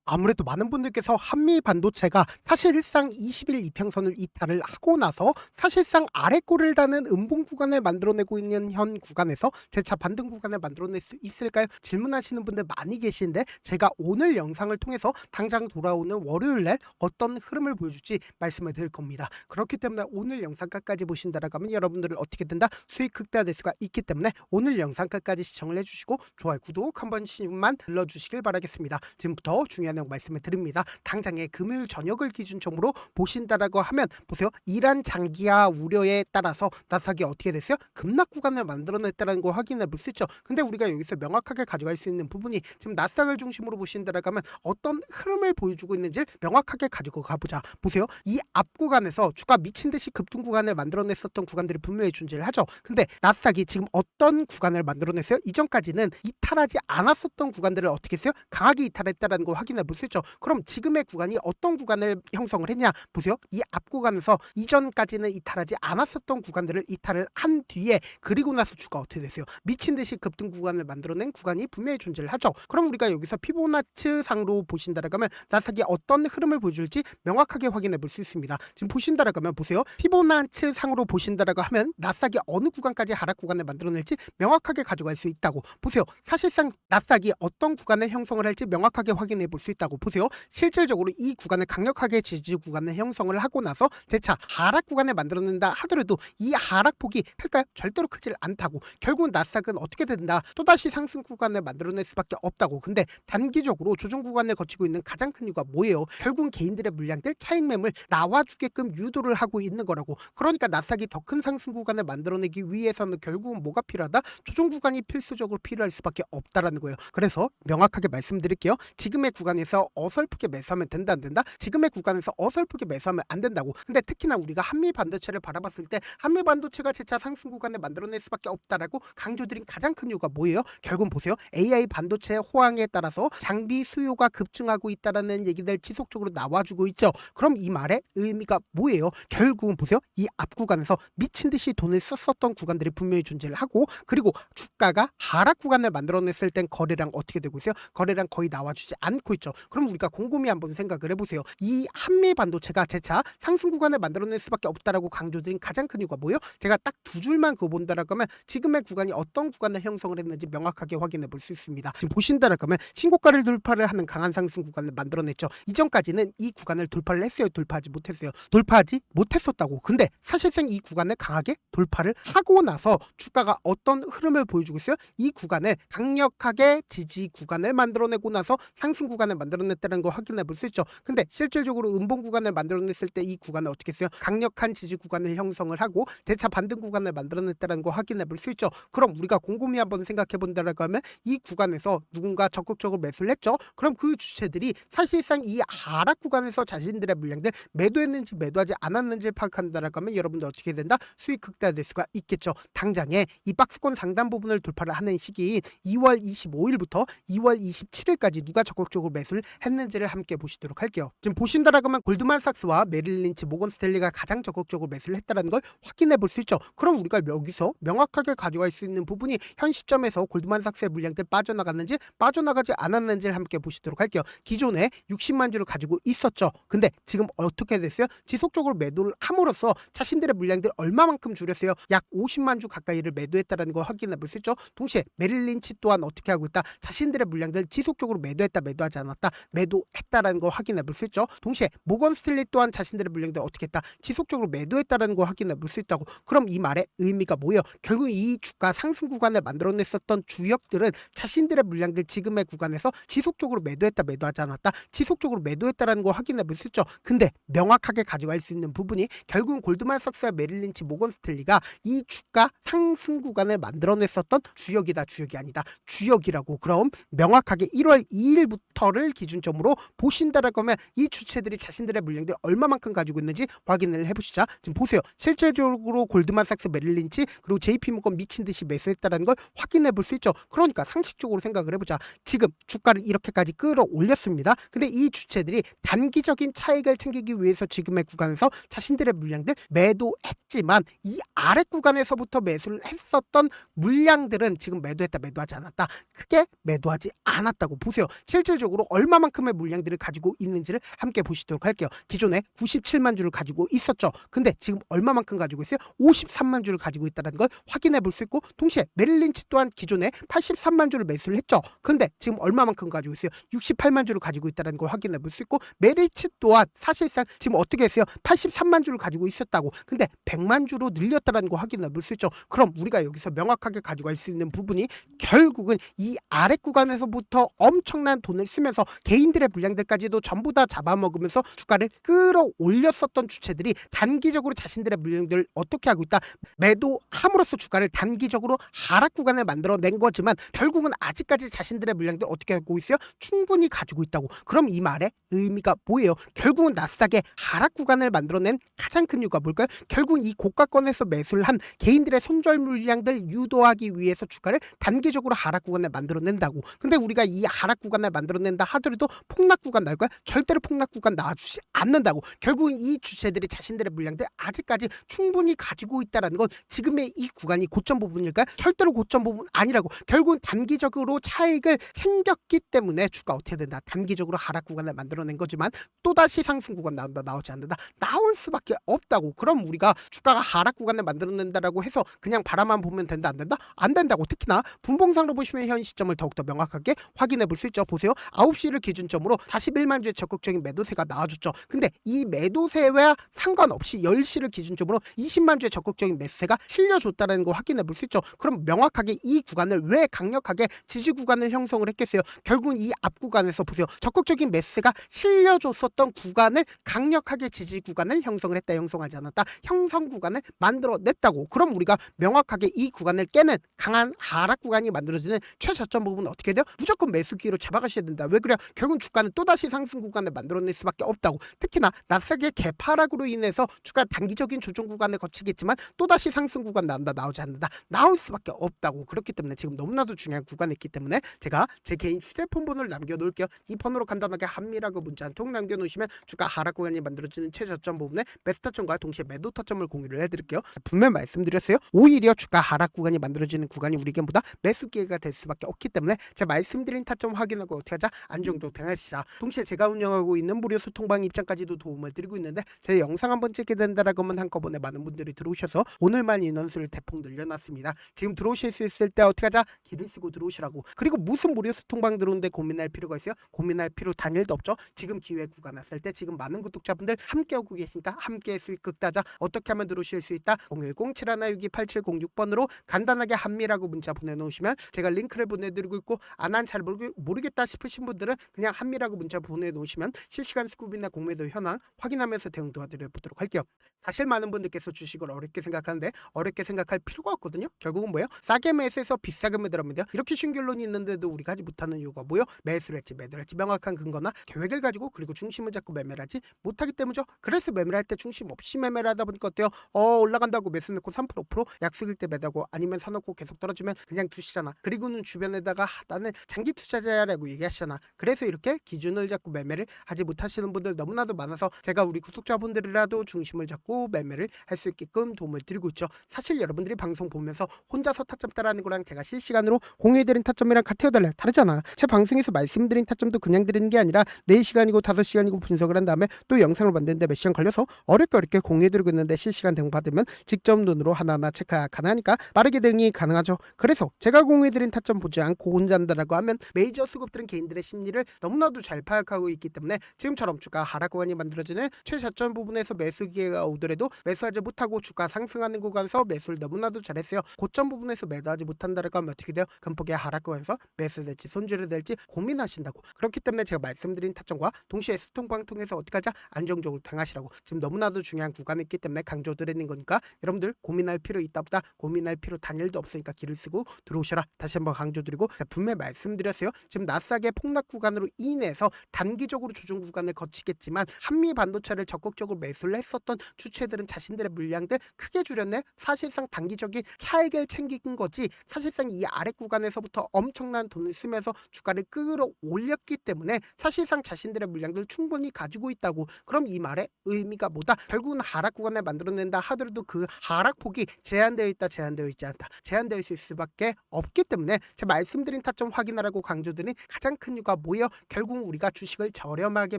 아무래도 많은 분들께서 한미 반도체가 사실상 20일 이평선을 이탈을 하고 나서 사실상 아래꼬를 다는 음봉 구간을 만들어내고 있는 현 구간에서 재차 반등 구간을 만들어낼 수 있을까요? 질문하시는 분들 많이 계신데 제가 오늘 영상을 통해서 당장 돌아오는 월요일날 어떤 흐름을 보여줄지 말씀을 드릴 겁니다. 그렇기 때문에 오늘 영상 끝까지 보신다라고 하면 여러분들을 어떻게 된다? 수익 극대화될 수가 있기 때문에 오늘 영상 끝까지 시청을 해주시고 좋아요, 구독 한 번씩만 눌러주시길 바라겠습니다. 지금부터 중요한 내용 말씀을 드립니다. 당장의 금요일 저녁을 기준점으로 보신다라고 하면 보세요. 이란 장기화 우려에 따라서 나스닥이 어떻게 됐어요? 급락 구간을 만들어냈다는 거 확인해 볼 수 있죠. 근데 우리가 여기서 명확하게 가져갈 수 있는 부분이 지금 나스닥을 중심으로 보신다라고 하면 어떤 흐름을 보여주고 있는지 명확하게 가지고 가보자. 보세요. 이 앞 구간에서 주가 미친 듯이 급등 구간을 만들어냈었던 구간들이 분명히 존재를 하죠. 근데 나스닥이 지금 어떤 구간을 만들어냈어요? 이전까지는 이탈하지 않았었던 구간들을 어떻게 했어요? 강하게 이탈했다는 거 확인해 볼 수 있죠. 그럼 지금의 구간이 어떤 구간을 형성을 했냐? 보세요. 이 앞 구간에서 이전까지는 이탈하지 않았었던 구간들을 이탈을 한 뒤에 그리고 나서 주가 어떻게 됐어요? 미친 듯이 급등 구간을 만들어낸 구간이 분명히 존재를 하죠. 그럼 우리가 여기서 피보나치 상으로 보신다라고 하면 나스닥이 어떤 흐름을 보여줄지 명확하게 확인해 볼 수 있습니다. 지금 보신다라고 하면 보세요. 피보나치 상으로 보신다라고 하면 나스닥이 어느 구간까지 하락 구간을 만들어낼지 명확하게 가져갈 수 있다고 보세요. 사실상 나스닥이 어떤 구간을 형성을 할지 명확하게 확인해 볼 수 있다고 보세요. 실질적으로 이 구간을 강력하게 지지 구간을 형성을 하고 나서 재차 하락 구간을 만들어낸다 하더라도 이 하락폭이 클까요? 절대로 크질 않다고. 결국은 나스닥은 어떻게 된다? 또다시 상승 구간을 만들어낼 수밖에 없다고. 근데 단기적으로 조정 구간을 거치고 있는 가장 큰 이유가 뭐예요? 결국은 개인들의 물량들 차익 매물 나와주게끔 유도를 하고 있는 거라고. 그러니까 나스닥이 더 큰 상승 구간을 만들어내기 위해서는 결국은 뭐가 필요하다? 조정 구간이 필수적으로 필요할 수밖에 없다라는 거예요. 그래서 명확하게 말씀드릴게요. 지금의 구간에서 어설프게 매수하면 된다 안 된다? 지금의 구간에서 어설프게 매수하면 안 된다고. 근데 특히나 우리가 한미 반도체를 바라봤을 때 한미 반도체가 재차 상승 구간을 만들어낼 수밖에 없다라고 강조드린 가장 큰 이유가 뭐예요? 결국은 보세요. AI 반도체 호황에 따라서 장비 수요가 급증하고 있다라는 얘기들 지속적으로 나와주고 있죠. 그럼 이 말의 의미가 뭐예요? 결국은 보세요. 이 앞 구간에서 미친 듯이 돈을 썼었던 구간들이 분명히 존재를 하고 그리고 주가가 하락 구간을 만들어냈을 땐 거래량 어떻게 되고 있어요? 거래량 거의 나와주지 않고 있죠. 그럼 우리가 곰곰이 한번 생각을 해보세요. 이 한미 반도체가 재차 상승 구간을 만들어낼 수밖에 없다라고 강조드린 가장 큰 이유가 뭐예요? 제가 딱 두 줄만 그거 본다라고 하면 지금의 구간이 어떤 구간을 형성을 했는지 명확하게 확인해 볼 수 있습니다. 지금 보신다라고 하면 신고가를 돌파를 하는 강한 상승 구간을 만들어냈죠. 이전까지는 이 구간을 돌파를 했어요? 돌파하지 못했어요? 돌파하지 못했었다고. 근데 사실상 이 구간을 강하게 돌파를 하고 나서 주가가 어떤 흐름을 보여주고 있어요? 이 구간을 강력하게 지지 구간을 만들어내고 나서 상승 구간을 만들어냈다는 거 확인해 볼 수 있죠. 근데 실질적으로 음봉 구간을 만들어냈을 때 이 구간을 어떻게 했어요? 강력한 지지 구간을 형성을 하고 재차 반등 구간을 만들어냈다는 거 확인해 볼 수 있죠. 그럼 우리가 곰곰이 한번 생각해 본다라고 하면 이 구간에서 누군가 적극적으로 매수를 했죠. 그럼 그 주체들이 사실상 이 하락 구간에서 자신들의 물량들 매도했는지 매도하지 않았는지 파악한다라고 하면 여러분들 어떻게 된다? 수익 극대화될 수가 있겠죠. 당장에 이 박스권 상단 부분을 돌파를 하는 시기인 2월 25일부터 2월 27일까지 누가 적극적으로 매수를 했는지를 함께 보시도록 할게요. 지금 보신다라고 하면 골드만삭스와 메릴린치, 모건스탠리가 가장 적극적으로 매수를 했다는 걸 확인해 볼 수 있죠. 그럼 우리가 여기서 명확하게 가져갈 수 있는 부분이 현 시점에서 골드만삭스의 물량들 빠져나갔는지 빠져나가지 않았는지를 함께 보시도록 할게요. 기존에 60만 주를 가지고 있었죠. 근데 지금 어떻게 됐어요? 지속적으로 매도를 함으로써 자신들의 물량들 얼마만큼 줄였어요? 약 50만 주 가까이를 매도했다는 걸 확인해 볼 수 있죠. 동시에 메릴린치 또한 어떻게 하고 있다? 자신들의 물량들 지속적으로 매도했다 매도하지 않았다 매도했다라는 걸 확인해 볼 수 있죠. 동시에 모건스탠리 또한 자신들의 물량들 어떻게 했다? 지속적으로 매도했다라는 걸 확인해 볼 수 있다고. 그럼 이 말의 의미가 뭐예요? 결국 이 주가 상승 구간을 만들어냈었던 주역들은 자신들의 물량들 지금의 구간에서 지속적으로 매도했다 매도하지 않았다 지속적으로 매도했다라는 걸 확인해 볼 수 있죠. 근데 명확하게 가져갈 수 있는 부분이 결국은 골드만삭스와 메릴린치, 모건스탠리가 이 주가 상승 구간을 만들어냈었던 주역이다 주역이 아니다 주역이라고. 그럼 명확하게 1월 2일부터를 기준점으로 보신다라고 하면 이 주체들이 자신들의 물량들 얼마만큼 가지고 있는지 확인을 해보시자. 지금 보세요. 실질적으로 골드만삭스, 메릴린치 그리고 JP모건 미친 듯이 매수했다는 걸 확인해 볼 수 있죠. 그러니까 상식적으로 생각을 해보자. 지금 주가를 이렇게까지 끌어올렸습니다. 근데 이 주체들이 단기적인 차익을 챙기기 위해서 지금의 구간에서 자신들의 물량들 매도했지만 이 아래 구간에서부터 매수를 했었던 물량들은 지금 매도했다 매도하지 않았다 크게 매도하지 않았다고. 보세요. 실질적으로 단기적으로 얼마만큼의 물량들을 가지고 있는지를 함께 보시도록 할게요. 기존에 97만 주를 가지고 있었죠. 근데 지금 얼마만큼 가지고 있어요? 53만 주를 가지고 있다는 걸 확인해 볼 수 있고, 동시에 메릴린치 또한 기존에 83만 주를 매수를 했죠. 근데 지금 얼마만큼 가지고 있어요? 68만 주를 가지고 있다는 걸 확인해 볼 수 있고, 메리츠 또한 사실상 지금 어떻게 했어요? 83만 주를 가지고 있었다고. 근데 100만 주로 늘렸다는 거 확인해 볼 수 있죠. 그럼 우리가 여기서 명확하게 가져갈 수 있는 부분이 결국은 이 아래 구간에서부터 엄청난 돈을 쓰면서 개인들의 물량들까지도 전부 다 잡아먹으면서 주가를 끌어올렸었던 주체들이 단기적으로 자신들의 물량들을 어떻게 하고 있다? 매도함으로써 주가를 단기적으로 하락 구간을 만들어낸 거지만 결국은 아직까지 자신들의 물량들 어떻게 하고 있어요? 충분히 가지고 있다고. 그럼 이 말의 의미가 뭐예요? 결국은 나스닥의 하락 구간을 만들어낸 가장 큰 이유가 뭘까요? 결국은 이 고가권에서 매수를 한 개인들의 손절 물량들 유도하기 위해서 주가를 단기적으로 하락 구간을 만들어낸다고. 근데 우리가 이 하락 구간을 만들어낸다 하더라도 폭락 구간 나올까요? 절대로 폭락 구간 나와주지 않는다고. 결국은 이 주체들이 자신들의 물량들 아직까지 충분히 가지고 있다는 건 지금의 이 구간이 고점 부분일까요? 절대로 고점 부분 아니라고. 결국은 단기적으로 차익을 챙겼기 때문에 주가 어떻게 된다? 단기적으로 하락 구간을 만들어낸 거지만 또다시 상승 구간 나온다, 나오지 않는다? 나올 수밖에 없다고. 그럼 우리가 주가가 하락 구간을 만들어낸다라고 해서 그냥 바라만 보면 된다, 안 된다? 안 된다고. 특히나 분봉상으로 보시면 현 시점을 더욱더 명확하게 확인해 볼 수 있죠. 보세요. 9시를 기준점으로 41만 주의 적극적인 매도세가 나와줬죠. 근데 이 매도세와 상관없이 10시를 기준점으로 20만 주의 적극적인 매수세가 실려줬다는 거 확인해 볼 수 있죠. 그럼 명확하게 이 구간을 왜 강력하게 지지 구간을 형성을 했겠어요? 결국은 이 앞 구간에서 보세요. 적극적인 매수세가 실려줬었던 구간을 강력하게 지지 구간을 형성을 했다, 형성하지 않았다? 형성 구간을 만들어냈다고. 그럼 우리가 명확하게 이 구간을 깨는 강한 하락 구간이 만들어지는 최저점 부분은 어떻게 돼요? 무조건 매수 기회로 잡아가셔야 된다. 왜 그래요? 결국은 주가는 또다시 상승 구간을 만들어낼 수밖에 없다고. 특히나 나스닥의 개파락으로 인해서 주가 단기적인 조정 구간을 거치겠지만 또다시 상승 구간 나온다, 나오지 않는다? 나올 수밖에 없다고. 그렇기 때문에 지금 너무나도 중요한 구간이 있기 때문에 제가 제 개인 휴대폰 번호를 남겨놓을게요. 이 번호로 간단하게 한미라고 문자 한 통 남겨놓으시면 주가 하락 구간이 만들어지는 최저점 부분에 매수 타점과 동시에 매도 타점을 공유를 해드릴게요. 분명 말씀드렸어요. 오히려 주가 하락 구간이 만들어지는 구간이 우리에게보다 매수 기회가 될 수밖에 없기 때문에 제가 말씀드린 타점 확인하고 어떻게 하자? 안정도 등하시자. 동시에 제가 운영하고 있는 무료 소통방 입장까지도 도움을 드리고 있는데 제 영상 한번 찍게 된다라고 하면 한꺼번에 많은 분들이 들어오셔서 오늘만 인원수를 대폭 늘려놨습니다. 지금 들어오실 수 있을 때 어떻게 하자? 길을 쓰고 들어오시라고. 그리고 무슨 무료 소통방 들어오는데 고민할 필요가 있어요? 고민할 필요 단일도 없죠. 지금 기회 구간 왔을 때 지금 많은 구독자분들 함께 오고 계시니까 함께 수익 따자. 어떻게 하면 들어오실 수 있다? 010-7162-8706번으로 간단하게 한미라고 문자 보내놓으시면 제가 링크를 보내드리고 있고, 안 잘 모르겠다 싶으신 분들은 그냥 한미라고 문자 보내놓으시면 실시간 스쿱이나 공매도 현황 확인하면서 대응 도와드려보도록 할게요. 사실 많은 분들께서 주식을 어렵게 생각하는데 어렵게 생각할 필요가 없거든요. 결국은 뭐예요? 싸게 매수해서 비싸게 매도합니다. 이렇게 쉬운 결론이 있는데도 우리가 하지 못하는 이유가 뭐예요? 매수를 했지 매도를 했지 명확한 근거나 계획을 가지고 그리고 중심을 잡고 매매를 하지 못하기 때문이죠. 그래서 매매를 할 때 중심 없이 매매를 하다 보니까 어때요? 올라간다고 매수 넣고 3% 5% 약속일 때 매다고, 아니면 사놓고 계속 떨어지면 그냥 두시잖아. 그리고는 주변에다가 나는 장기 투자자라고 얘기하시잖아. 그래서 이렇게 기준을 잡고 매매를 하지 못하시는 분들 너무나도 많아서 제가 우리 구독자분들이라도 중심을 잡고 매매를 할 수 있게끔 도움을 드리고 있죠. 사실 여러분들이 방송 보면서 혼자서 타점 따라하는 거랑 제가 실시간으로 공유해드린 타점이랑 같아요, 달라요? 다르잖아. 제 방송에서 말씀드린 타점도 그냥 드리는 게 아니라 4시간이고 5시간이고 분석을 한 다음에 또 영상을 만드는데 몇 시간 걸려서 어렵게 공유해드리고 있는데, 실시간 대응 받으면 직접 눈으로 하나하나 체크가 가능하니까 빠르게 대응이 가능하죠. 그래서 제가 공유해드린 타점 보지 않고 혼자 한다라고 하면 메이저 수급들은 개인들의 심리를 너무나도 잘 파악하고 있기 때문에 지금처럼 주가 하락 구간이 만들어지는 최저점 부분에서 매수 기회가 오더라도 매수하지 못하고 주가 상승하는 구간에서 매수를 너무나도 잘했어요. 고점 부분에서 매도하지 못한다라고 하면 어떻게 돼요? 금폭의 하락 구간에서 매수 될지 손절이 될지 고민하신다고. 그렇기 때문에 제가 말씀드린 타점과 동시에 소통방 통해서 어떻게 하자? 안정적으로 행하시라고. 지금 너무나도 중요한 구간이 있기 때문에 강조드리는 거니까 여러분들 고민할 필요 있다 없다? 고민할 필요 단일도 없으니까 길을 쓰고 들어오셔라. 다시 한번 강조드리고, 분명히 말씀드렸어요. 지금 나스닥의 폭락 구간으로 인해서 단기적으로 조정 구간을 거치겠지만 한미 반도체를 적극적으로 매수를 했었던 주체들은 자신들의 물량들 크게 줄였네. 사실상 단기적인 차익을 챙긴 거지 사실상 이 아래 구간에서부터 엄청난 돈을 쓰면서 주가를 끌어올렸기 때문에 사실상 자신들의 물량들 충분히 가지고 있다고. 그럼 이 말의 의미가 뭐다? 결국은 하락 구간을 만들어낸다 하더라도 그 하락폭이 제한되어 있다, 제한되어 있지 않다, 제한되어 있을 수밖에 없기 때문에 제가 말씀드린 타점 확인하라고 강조드린 가장 큰 종류가 모여 결국 우리가 주식을 저렴하게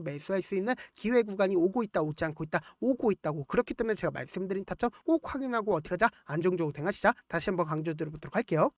매수할 수 있는 기회 구간이 오고 있다, 오지 않고 있다, 오고 있다고. 그렇기 때문에 제가 말씀드린 타점 꼭 확인하고 어떻게 하자? 안정적으로 대응하시자. 다시 한번 강조드려보도록 할게요.